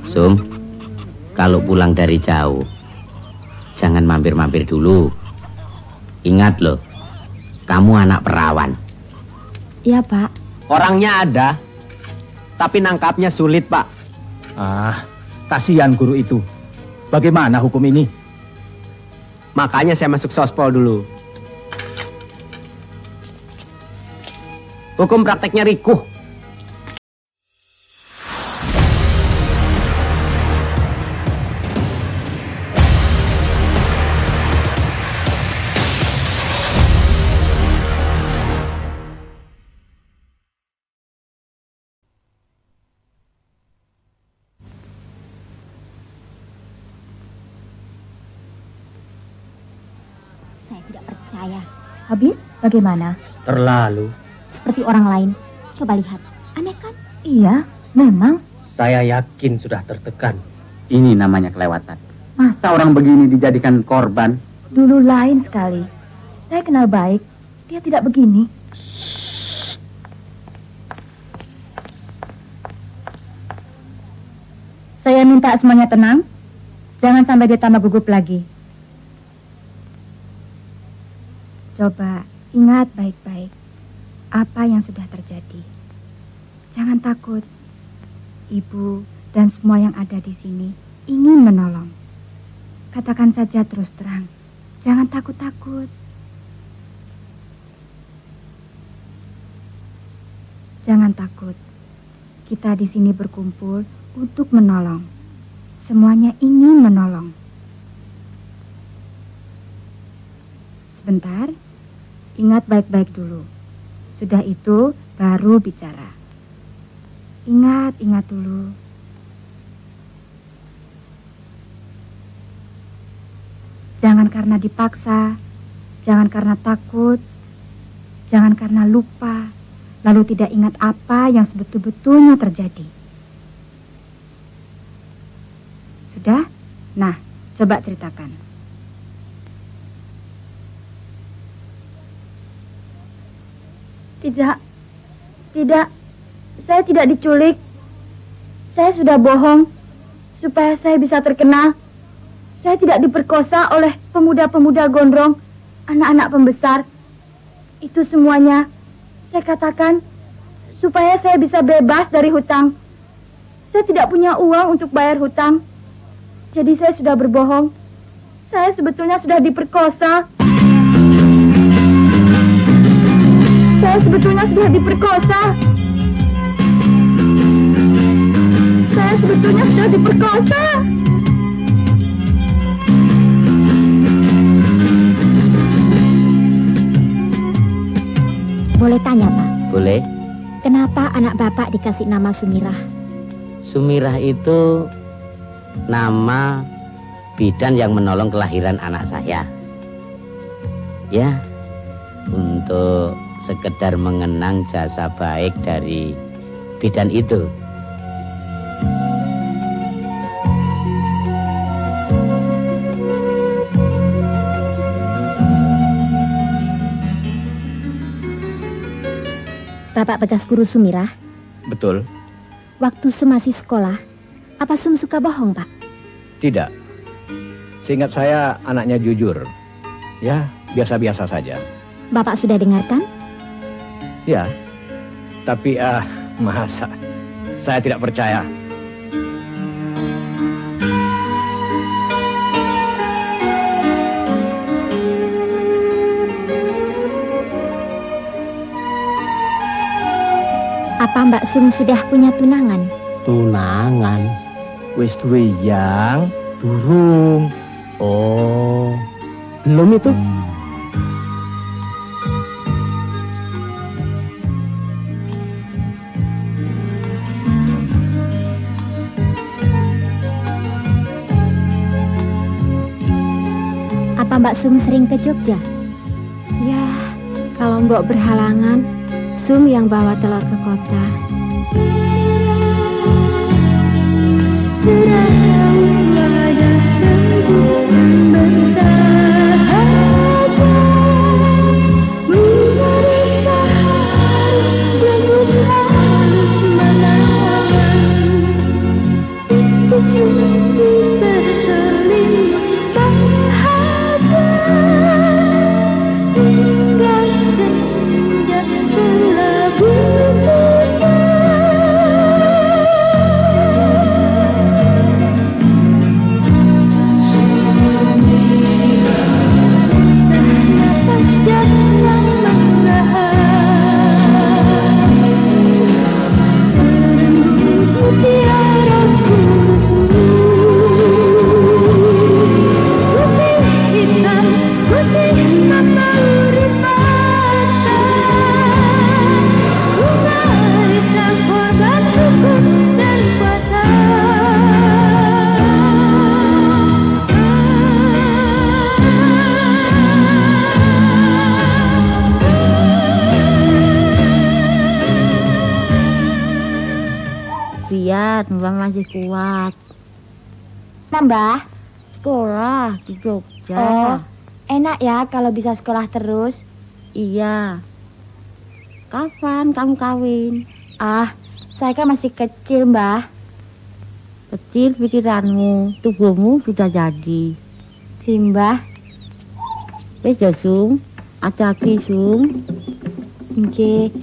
Sum, kalau pulang dari jauh, jangan mampir-mampir dulu. Ingat loh, kamu anak perawan. Iya, Pak. Orangnya ada, tapi nangkapnya sulit, Pak. Kasihan guru itu. Bagaimana hukum ini? Makanya saya masuk sospol dulu. Hukum prakteknya rikuh. Saya tidak percaya. Habis bagaimana? Terlalu. Seperti orang lain. Coba lihat. Aneh kan? Iya, memang. Saya yakin sudah tertekan. Ini namanya kelewatan. Masa orang begini dijadikan korban? Dulu lain sekali. Saya kenal baik. Dia tidak begini. Saya minta semuanya tenang. Jangan sampai dia tambah gugup lagi. Coba ingat baik-baik apa yang sudah terjadi. Jangan takut. Ibu dan semua yang ada di sini ingin menolong. Katakan saja terus terang. Jangan takut-takut. Jangan takut. Kita di sini berkumpul untuk menolong. Semuanya ingin menolong. Sebentar. Ingat baik-baik dulu. Sudah itu baru bicara. Ingat dulu. Jangan karena dipaksa, jangan karena takut, jangan karena lupa, lalu tidak ingat apa yang sebetul-betulnya terjadi. Sudah? Nah, coba ceritakan. Tidak, saya tidak diculik. Saya sudah bohong supaya saya bisa terkenal. Saya tidak diperkosa oleh pemuda-pemuda gondrong, anak-anak pembesar. Itu semuanya saya katakan supaya saya bisa bebas dari hutang. Saya tidak punya uang untuk bayar hutang. Jadi saya sudah berbohong. Saya sebetulnya sudah diperkosa. Saya sebetulnya sudah diperkosa. Saya sebetulnya sudah diperkosa. Boleh tanya, Pak? Boleh. Kenapa anak Bapak dikasih nama Sumirah? Sumirah itu nama bidan yang menolong kelahiran anak saya. Ya, untuk sekedar mengenang jasa baik dari bidan itu. Bapak bekas guru Sumirah? Betul. Waktu Sum masih sekolah, apa Sum suka bohong, Pak? Tidak. Seingat saya anaknya jujur. Ya, biasa-biasa saja. Bapak sudah dengarkan? Ya. Tapi masa saya tidak percaya. Apa Mbak Sum sudah punya tunangan? Tunangan? Wis duwe yang durung. Oh, belum itu? Apa Mbak Sum sering ke Jogja? Ya, kalau Mbok berhalangan, Sum yang bawa telur ke kota. Sofian, Mbah masih kuat. Mbah, Sekolah di Jogja. oh, enak ya kalau bisa sekolah terus. Iya. Kapan kamu kawin? Ah, saya kan masih kecil, Mbah. Kecil pikiranmu, tubuhmu sudah jadi. Simbah, Wis ya, Sum. Hati-hati, Sum. nggih.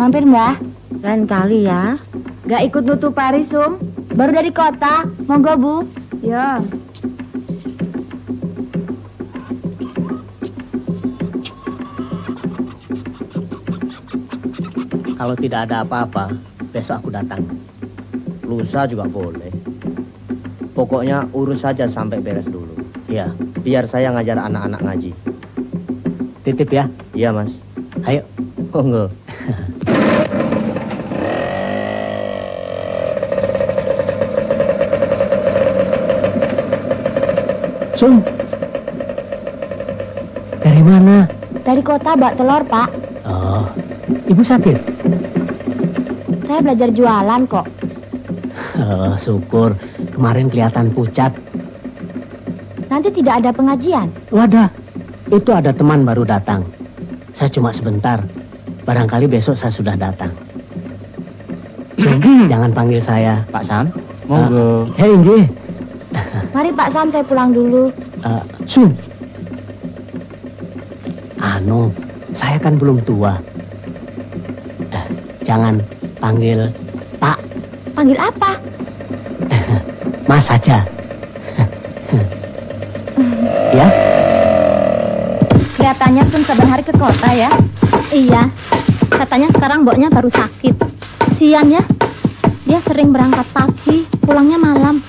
Mampir, Mbah. Lain kali ya. Gak ikut nutup Paris, Sum. Baru dari kota. Monggo, Bu. Ya. Kalau tidak ada apa-apa, besok aku datang. Lusa juga boleh. Pokoknya urus saja sampai beres dulu. Ya, Biar saya ngajar anak-anak ngaji. titip ya. Iya, Mas. Ayo. Monggo. Sum. Dari mana? Dari kota bak telur, Pak. Oh, ibu sakit? Saya belajar jualan kok. Oh, syukur. Kemarin kelihatan pucat. Nanti tidak ada pengajian. Wadah, itu ada teman baru datang. Saya cuma sebentar. Barangkali besok saya sudah datang. Sum, jangan panggil saya. Pak Sam, monggo. Hei, nggih. Mari Pak Sam, saya pulang dulu. Sum. Anu, saya kan belum tua. Jangan panggil Pak. Panggil apa? Mas saja. Ya? Kelihatannya Sun saban hari ke kota ya. Iya. Katanya sekarang mboknya baru sakit. Kesian ya. Dia sering berangkat pagi, pulangnya malam.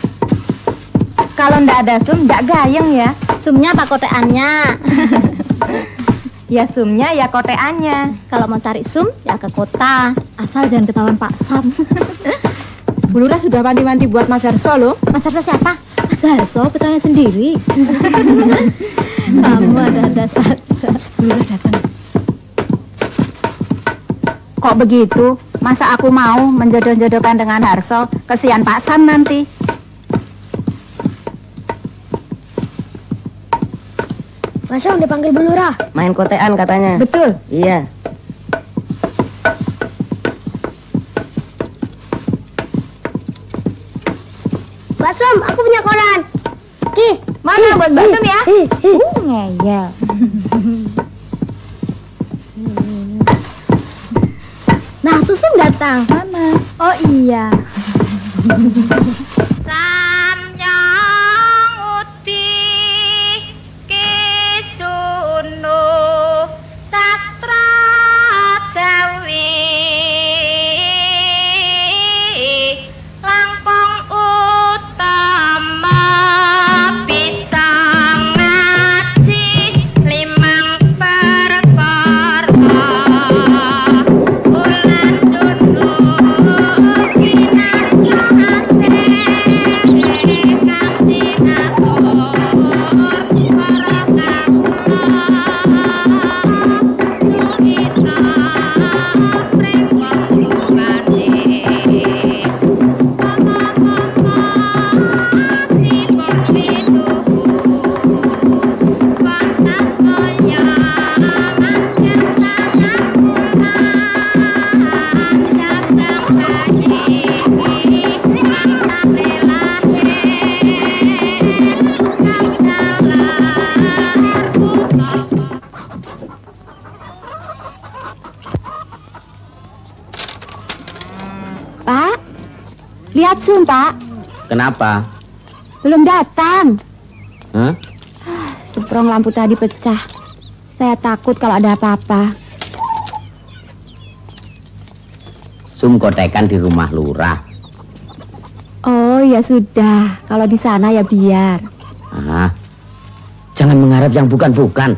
Kalau ndak ada Sum, ndak gayeng ya. Sumnya apa koteannya? Ya Sumnya ya koteannya. Kalau mau cari sum ya ke kota. Asal jangan ketahuan Pak Sam. Bu Lurah sudah wanti-wanti buat Mas Harso loh. Mas Harso siapa? Mas Harso putranya sendiri. Kamu ada saja. Bu Lurah datang. Kok begitu? Masa aku mau menjodoh-jodohkan dengan Harso? Kesian Pak Sam nanti. Mas Sam dipanggil Bu Lurah. Main kotean katanya. Betul. Iya. Mbak Sam, aku punya koran. Nih, Mana buat Mbak Sam ya? Ngeyel. Nah, tuh Sum datang. Mana? Oh iya. Samyang uti kisuno sastra Jawi langkung utama bisa ngaji limang perkara ulan jundu Pak, lihat Sum, Pak. Kenapa? Belum datang. Hah? Seprong lampu tadi pecah. Saya takut kalau ada apa-apa. Sum kotekan di rumah lurah. Oh, ya sudah. Kalau di sana ya biar. Ah, jangan mengharap yang bukan-bukan.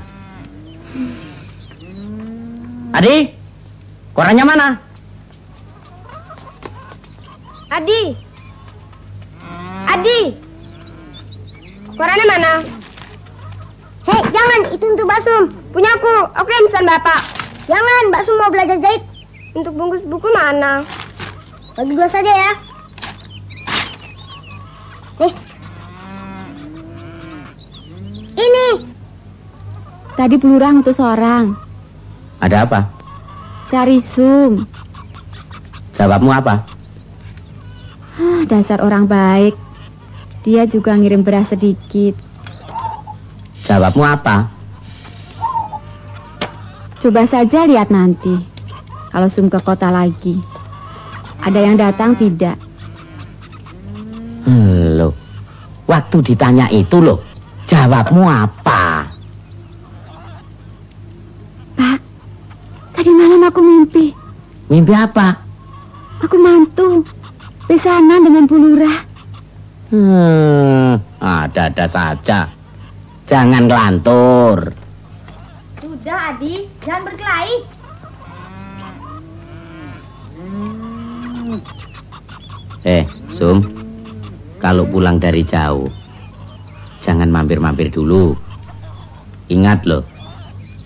Adi, korannya mana? Adi. Adi. Korannya mana? Hei, jangan. Itu untuk Mbak Sum. Punya aku yang pesan Bapak. Jangan, Mbak Sum mau belajar jahit. Untuk bungkus buku mana? Bagi dua saja ya. Nih. Ini. Tadi pelurah ngutus seorang. Ada apa? Cari Sum. Jawabmu apa? Dasar orang baik. Dia juga ngirim beras sedikit. Jawabmu apa? Coba saja lihat nanti. Kalau Sum ke kota lagi. Ada yang datang tidak? Loh, waktu ditanya itu loh, jawabmu apa? Pak, tadi malam aku mimpi. Mimpi apa? Aku mantu besanan dengan Bu Lurah. Ada-ada saja. Jangan ngelantur. Sudah, Adi, jangan berkelahi. Sum, kalau pulang dari jauh, jangan mampir-mampir dulu. Ingat loh,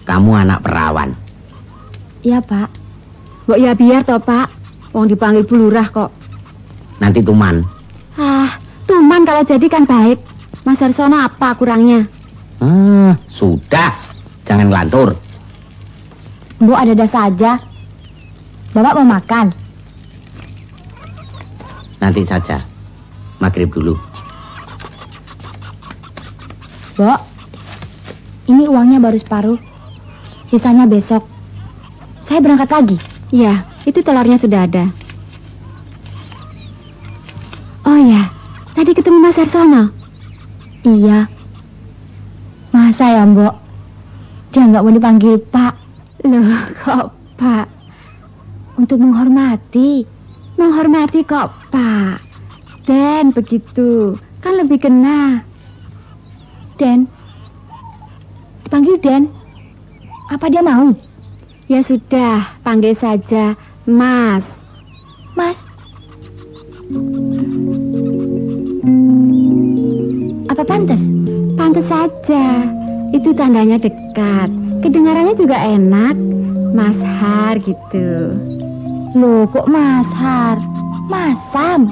kamu anak perawan. Iya, Pak. Mbok ya biar toh, Pak. Wong dipanggil Bu Lurah kok. Nanti Tuman. Tuman kalau jadi kan baik. Mas Arsono apa kurangnya? Sudah, jangan ngelantur. Mbok ada saja. Bapak mau makan? Nanti saja, maghrib dulu. Mbok, ini uangnya baru separuh. Sisanya besok. Saya berangkat lagi. Iya, itu telurnya sudah ada. Oh ya, tadi ketemu Mas Arsono. Iya. Masa ya, Mbok? Dia nggak mau dipanggil Pak. Loh, kok Pak? Untuk menghormati. Menghormati kok, Pak. Den, begitu. Kan lebih kena. Den. Dipanggil Den. Apa dia mau? Ya sudah, panggil saja Mas. Mas. Apa pantas? Pantas saja. Itu tandanya dekat. Kedengarannya juga enak. Mas Har gitu. Loh, kok Mas Har? Mas Sam?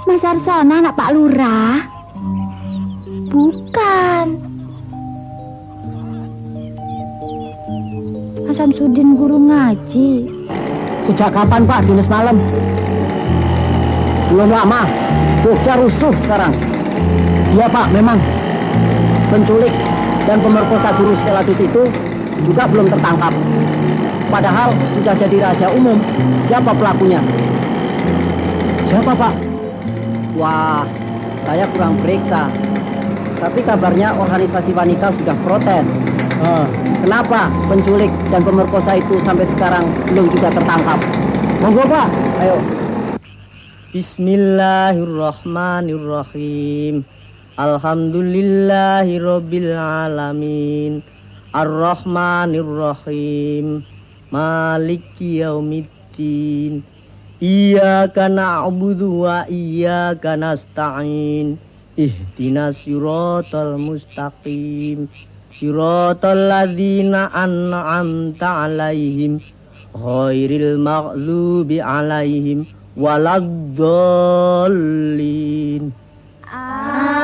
Mas Arsono anak Pak Lurah? Bukan. Mas Samsudin guru ngaji. Sejak kapan Pak dinas malam? Belum lama. Jogja rusuh sekarang. Iya Pak, memang. Penculik dan pemerkosa guru Stelatus itu juga belum tertangkap. Padahal sudah jadi rahasia umum siapa pelakunya. Siapa Pak? Wah, saya kurang periksa. Tapi kabarnya organisasi wanita sudah protes. Kenapa penculik dan pemerkosa itu sampai sekarang belum juga tertangkap? Monggo Pak, ayo. Bismillahirrahmanirrahim. Alhamdulillahirabbil alamin. Ar-Rahmanirrahim. Maliki yaumiddin. Iyyaka na'budu wa iyyaka nasta'in. Ihdinas siratal mustaqim. Siratal ladzina an'amta 'alaihim ghairil maghdubi 'alaihim waladdallin. Amin.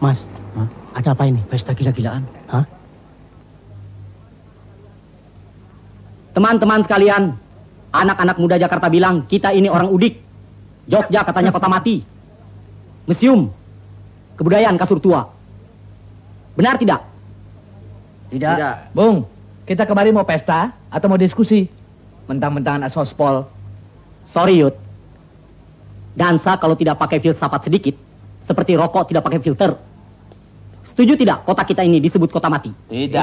Mas, ada apa ini? Pesta gila-gilaan. Hah? Teman-teman sekalian, anak-anak muda Jakarta bilang kita ini orang udik. Jogja katanya kota mati. Museum kebudayaan kasur tua. Benar tidak? Tidak. Bung, kita kemarin mau pesta atau mau diskusi? Mentang-mentang anak sospol. Sorry Yud. Dansa kalau tidak pakai filsafat sedikit, seperti rokok tidak pakai filter. Setuju tidak kota kita ini disebut kota mati? Tidak.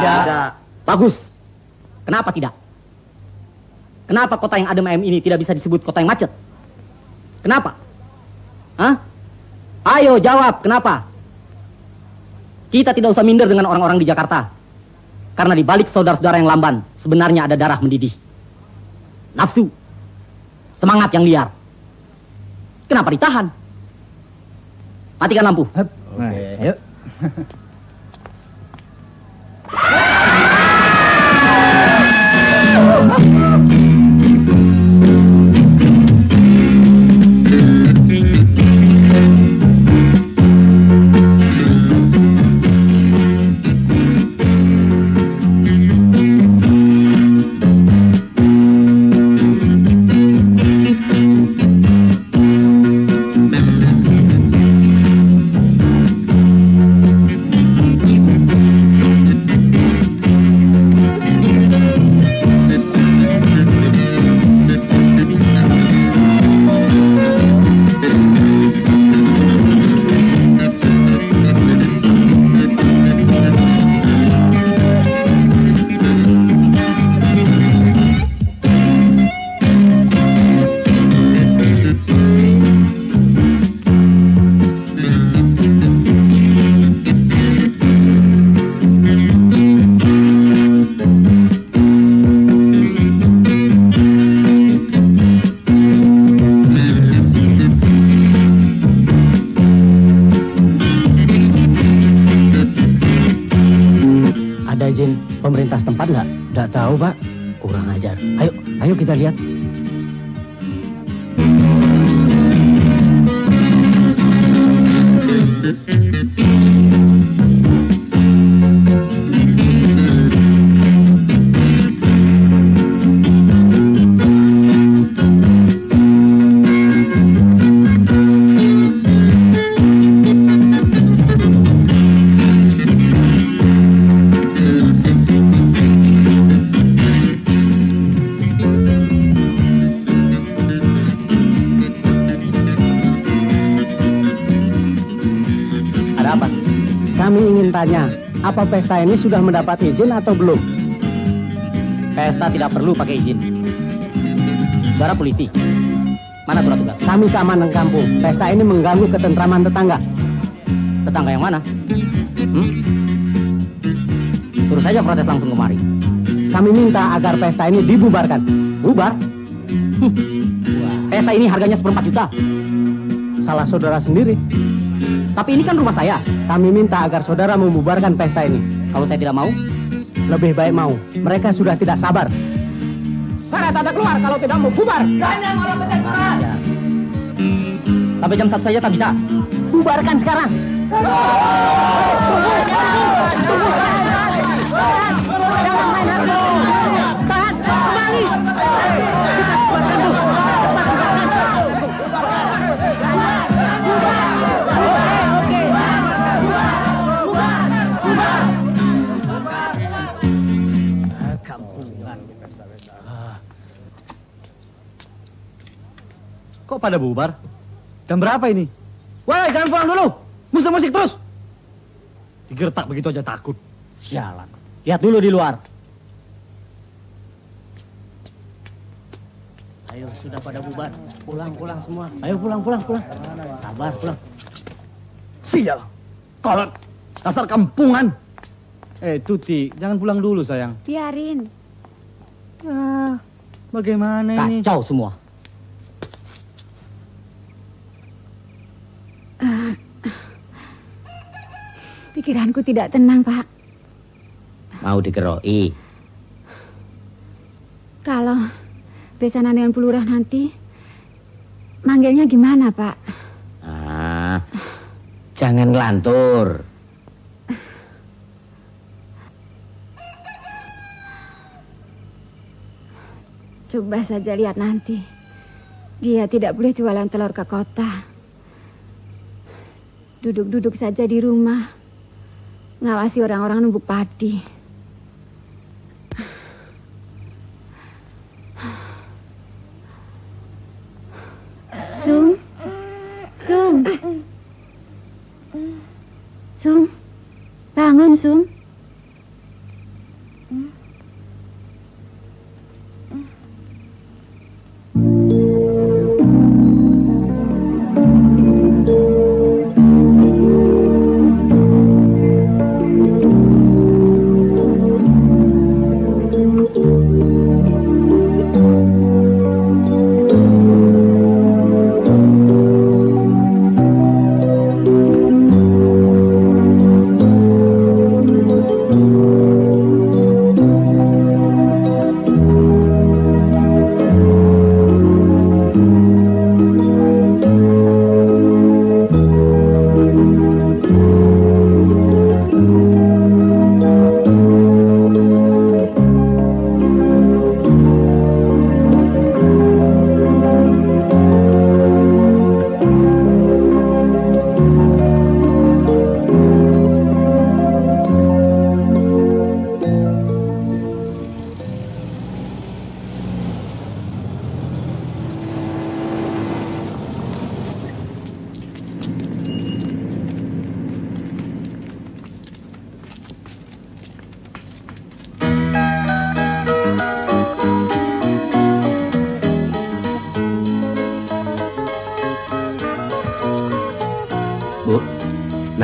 Bagus. Kenapa tidak? Kenapa kota yang adem ayem ini tidak bisa disebut kota yang macet? Kenapa? Hah? Ayo jawab, kenapa? Kita tidak usah minder dengan orang-orang di Jakarta. Karena di balik saudara-saudara yang lamban, sebenarnya ada darah mendidih. Nafsu. Semangat yang liar. Kenapa ditahan? Matikan lampu. Oke. Yuk. Ada izin pemerintah setempat nggak? Nggak tahu, Pak. Kurang ajar. Ayo kita lihat. Kami ingin tanya, apa pesta ini sudah mendapat izin atau belum? Pesta tidak perlu pakai izin. Saudara polisi, mana surat tugas? Kami keamanan kampung. Pesta ini mengganggu ketentraman tetangga. Tetangga yang mana? Suruh saja protes langsung kemari. Kami minta agar pesta ini dibubarkan. Bubar? Pesta ini harganya 1/4 juta. Salah saudara sendiri. Tapi ini kan rumah saya. Kami minta agar saudara membubarkan pesta ini. Kalau saya tidak mau? Lebih baik mau. Mereka sudah tidak sabar. Saya tak keluar kalau tidak mau bubar. Sampai jam 1 saja tak bisa. Bubarkan sekarang. Tahan, kembali. Kok pada bubar? Jam berapa ini? Woi, jangan pulang dulu. Musik terus. Digertak begitu aja takut. Sialan. Lihat dulu di luar. Ayo, sudah pada bubar. Pulang semua. Ayo pulang. Sabar, pulang. Sial. Kolot. Dasar kampungan. Tuti, jangan pulang dulu, sayang. Biarin. Ah, bagaimana ini? Kacau semua. Pikiranku tidak tenang, Pak. Mau dikeroi? Kalau besanan dengan pelurah nanti, manggilnya gimana, Pak? Jangan ngelantur. Coba saja lihat nanti. Dia tidak boleh jualan telur ke kota. Duduk-duduk saja di rumah. Ngawasi orang-orang numbuk padi. Sum. Bangun, Sum.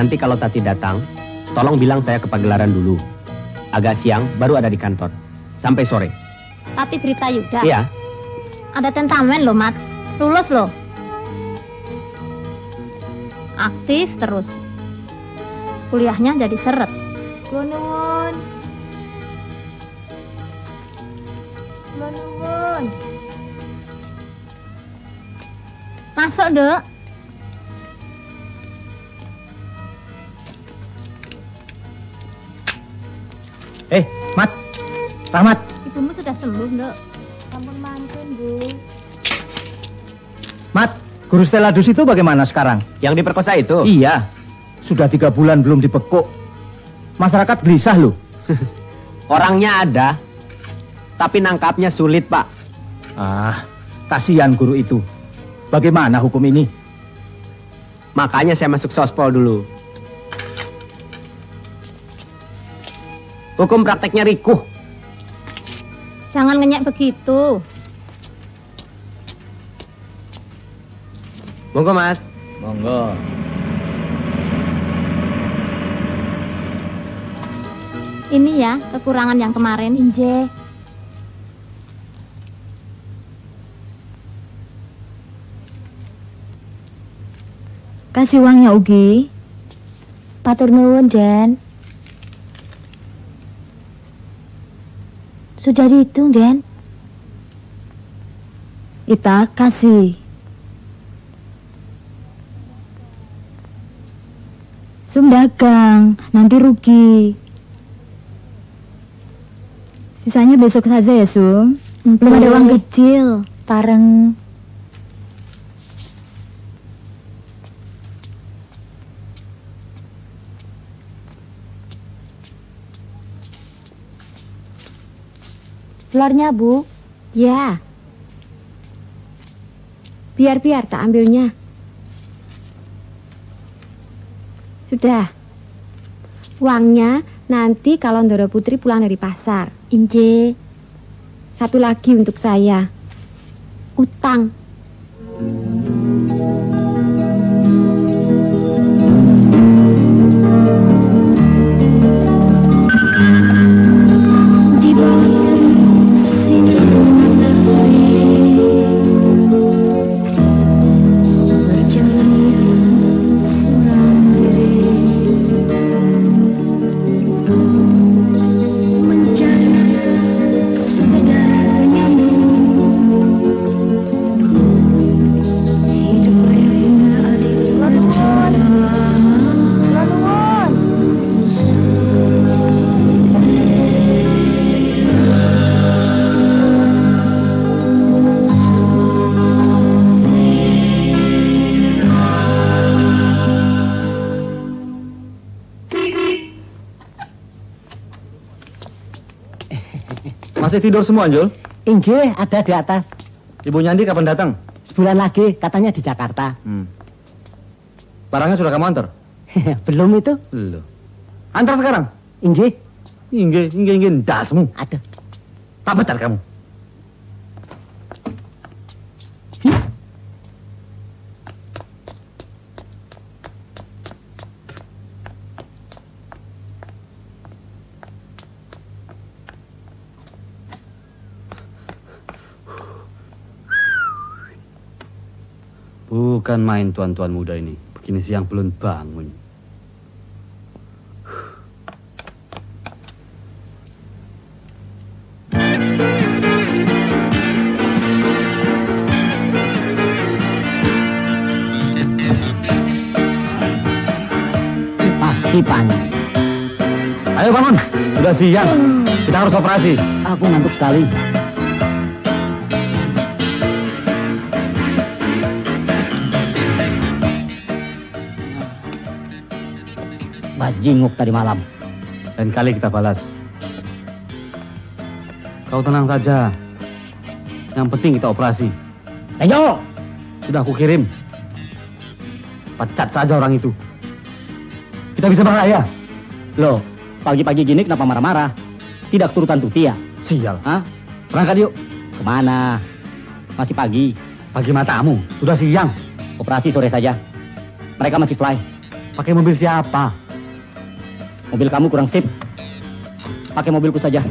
Nanti kalau Tati datang, tolong bilang saya ke pagelaran dulu. Agak siang, baru ada di kantor. Sampai sore. Tati Berita Yuda. Iya. Ada tentamen loh, Mat. Lulus loh. Aktif terus. Kuliahnya jadi seret. Nuwun. Nuwun. Masuk, Dek. Mat. Rahmat. Ibumu sudah sembuh, Dek. Sampun mantun, Bu. Mat, Guru Steladus itu bagaimana sekarang? Yang diperkosa itu? Iya. Sudah 3 bulan belum dibekuk. Masyarakat gelisah loh. Orangnya ada, tapi nangkapnya sulit, Pak. Ah, kasihan guru itu. Bagaimana hukum ini? Makanya saya masuk sospol dulu. Hukum prakteknya rikuh. Jangan ngenyek begitu. Monggo, Mas. Monggo. Ini ya kekurangan yang kemarin. Inje. Kasih uangnya, Ugi. Patur nuwun, Den. Sudah dihitung, Den. Ita kasih. Sum dagang, nanti rugi. Sisanya besok saja ya, Sum. Belum ada uang kecil. Pareng. Telurnya, Bu. Ya. Biar tak ambilnya. Sudah. Uangnya nanti kalau Ndoro Putri pulang dari pasar. Inje. Satu lagi untuk saya. Utang. Masih tidur semua, Anjul? Inggih, ada di atas. Ibu Nyandi kapan datang? Sebulan lagi, katanya di Jakarta. Barangnya sudah kamu antar? Belum itu? Belum. Antar sekarang? Inggih. Inggih, dasmu. Ada. Tak pecat kamu. Bukan main tuan-tuan muda ini. Begini siang belum bangun. Pasti panjang. Ayo bangun. Sudah siang. Kita harus operasi. Aku ngantuk sekali. Bajinguk tadi malam. Lain kali kita balas. Kau tenang saja. Yang penting kita operasi. Ayo. Sudah aku kirim. Pecat saja orang itu. Kita bisa berbahaya. Loh, pagi-pagi gini kenapa marah-marah? Tidak turutan tuti ya? Sial. Hah? Berangkat yuk. Kemana? Masih pagi. Pagi matamu. Sudah siang. Operasi sore saja. Mereka masih fly. Pakai mobil siapa? Mobil kamu kurang sip. Pakai mobilku saja.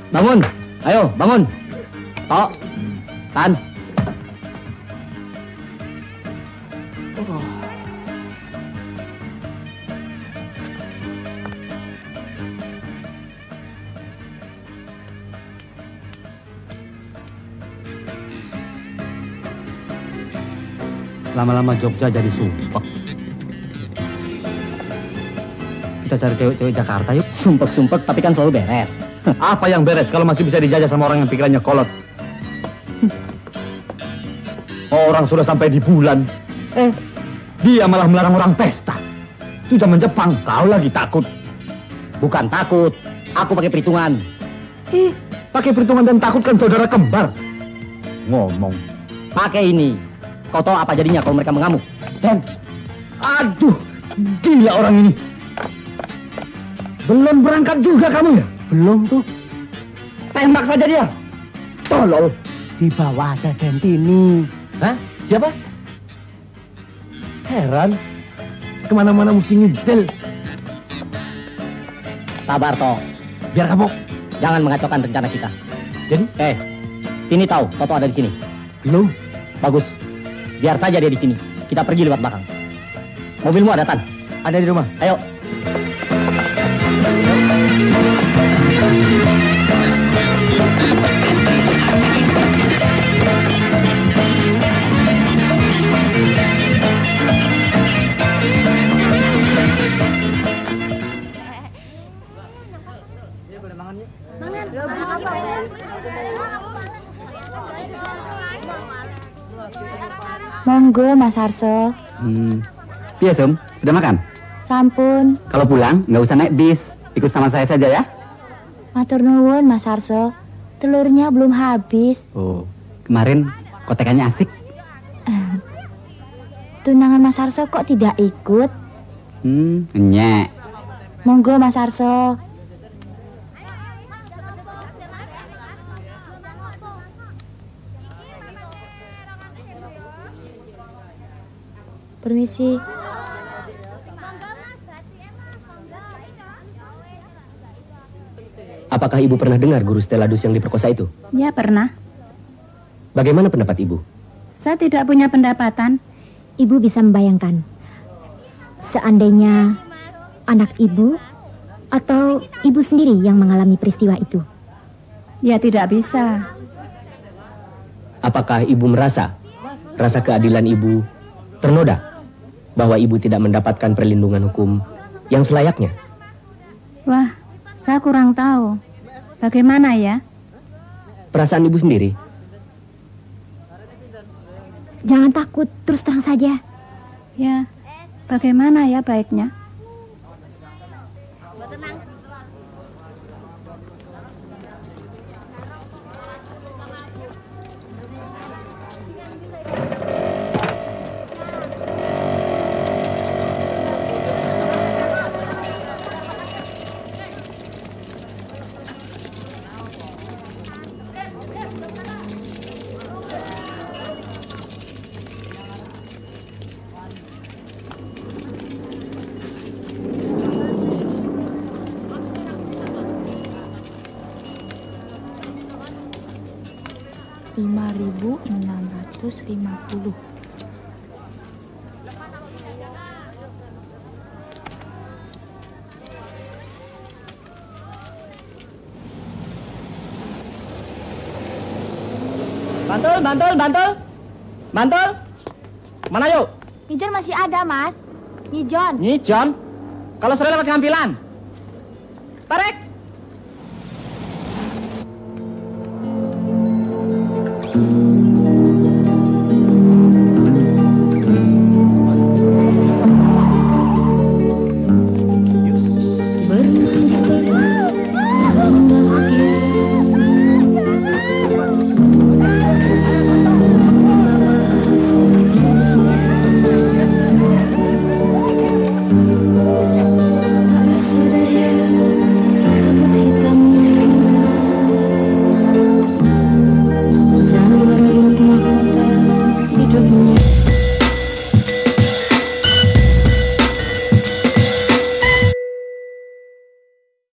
Bangun, ayo bangun. Tok, Tan. Lama-lama Jogja jadi sumpek. Kita cari cewek-cewek Jakarta yuk. Sumpek-sumpek tapi kan selalu beres. Apa yang beres kalau masih bisa dijajah sama orang yang pikirannya kolot? Orang sudah sampai di bulan. Dia malah melarang orang pesta. Itu zaman Jepang, kau lagi takut. Bukan takut, aku pakai perhitungan. Pakai perhitungan dan takut kan saudara kembar. Ngomong. Pakai ini. Kau tahu apa jadinya kalau mereka mengamuk? Dan, aduh, gila orang ini. Belum berangkat juga kamu ya? Belum tuh. Tembak saja dia. Tolol. Di bawah ada Dentini. Hah? Siapa? Heran. Kemana-mana mesti ngidel. Sabar, Toh. Biar kapok. Jangan mengacaukan rencana kita. Jadi? Tini tahu Toto ada di sini. Belum. Bagus. Biar saja dia di sini. Kita pergi lewat belakang. Mobilmu ada, Tan? Ada di rumah. Ayo. Monggo, Mas Harso. Iya, Sum. Sudah makan? Sampun. Kalau pulang, nggak usah naik bis. Ikut sama saya saja ya. Matur nuwun, Mas Harso. Telurnya belum habis. Oh, kemarin kotekannya asik. Tunangan Mas Harso kok tidak ikut? Nyek. Monggo, Mas Harso. Permisi. Apakah ibu pernah dengar guru Steladus yang diperkosa itu? Ya, pernah. Bagaimana pendapat ibu? Saya tidak punya pendapatan. Ibu bisa membayangkan, seandainya anak ibu atau ibu sendiri yang mengalami peristiwa itu. Ya, tidak bisa. Apakah ibu merasa rasa keadilan ibu ternoda? Bahwa ibu tidak mendapatkan perlindungan hukum yang selayaknya? Wah, saya kurang tahu. Bagaimana ya? Perasaan ibu sendiri? Jangan takut, terus terang saja. Ya, bagaimana ya baiknya? Rp5.650. Bantul. Mana yuk? Nyijon masih ada, Mas. Nyijon. Kalau sore lewat ngambilan. Tarik.